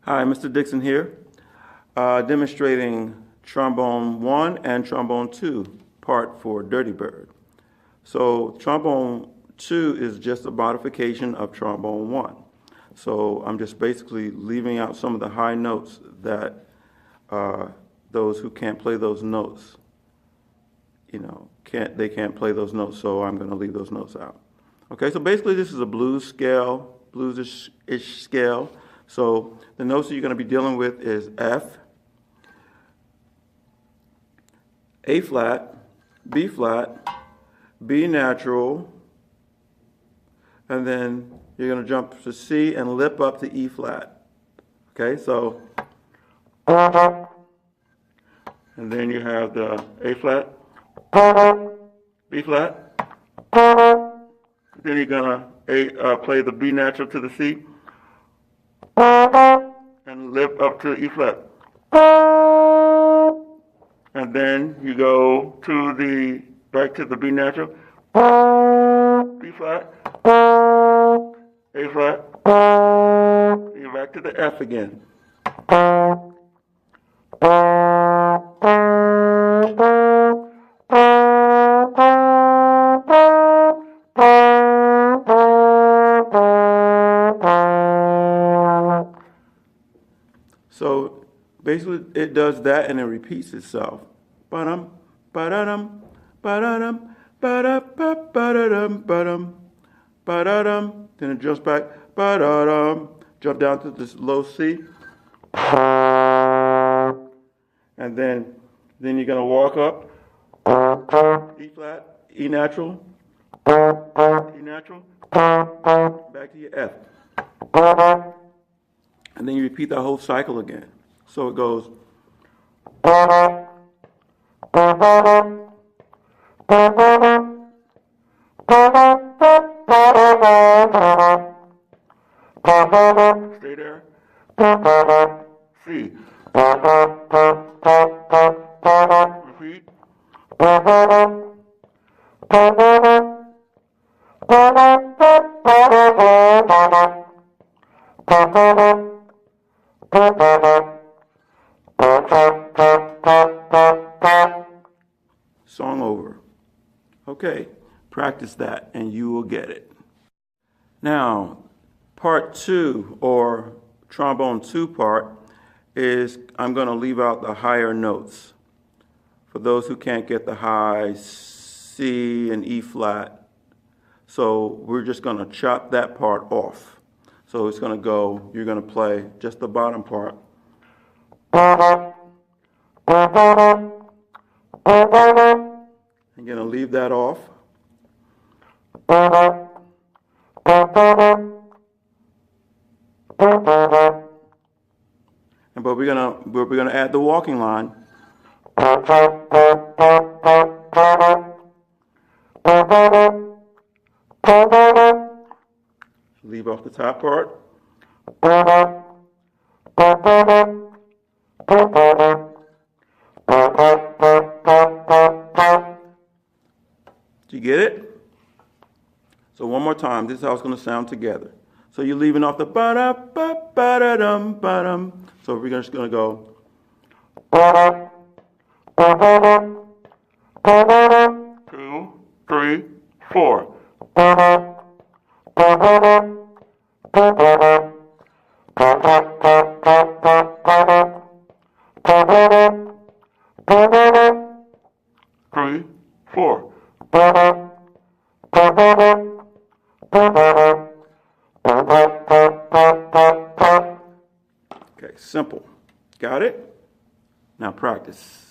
Hi, Mr. Dixon here, demonstrating Trombone 1 and Trombone 2 part for Dirty Bird. So Trombone 2 is just a modification of Trombone 1. So I'm just basically leaving out some of the high notes that those who can't play those notes, they can't play those notes, so I'm going to leave those notes out. Okay, so basically this is a blues scale, blues-ish scale. So the notes that you're going to be dealing with is F, A flat, B flat, B natural, and then you're going to jump to C and lip up to E flat. Okay, so, and then you have the A flat, B flat, then you're going to play the B natural to the C, and lip up to E flat. And then you go to back to the B natural, B flat, A flat, you're back to the F again. So basically it does that and it repeats itself. Ba-dum, ba-da-dum, ba-da-dum, ba-da-ba-ba-da-dum, ba-dum, ba-da-dum. Then it jumps back, ba-da-dum, jump down to this low C. And then you're gonna walk up, E flat, E natural, E natural, back to your F. And then you repeat that whole cycle again. So it goes. Stay there. C. Repeat. Song over. Okay, practice that and you will get it. Now, part 2 or trombone 2 part is I'm going to leave out the higher notes. For those who can't get the high C and E flat, so we're just going to chop that part off. So it's going to go, you're going to play just the bottom part. I'm going to leave that off. But we're gonna add the walking line. Leave off the top part. Do you get it? So one more time, this is how it's going to sound together. So you're leaving off the ba-da-ba-ba-da-dum, ba-dum. So we're just going to go. 2, 3, 4. Three, 4. Okay, simple. Got it? Now practice.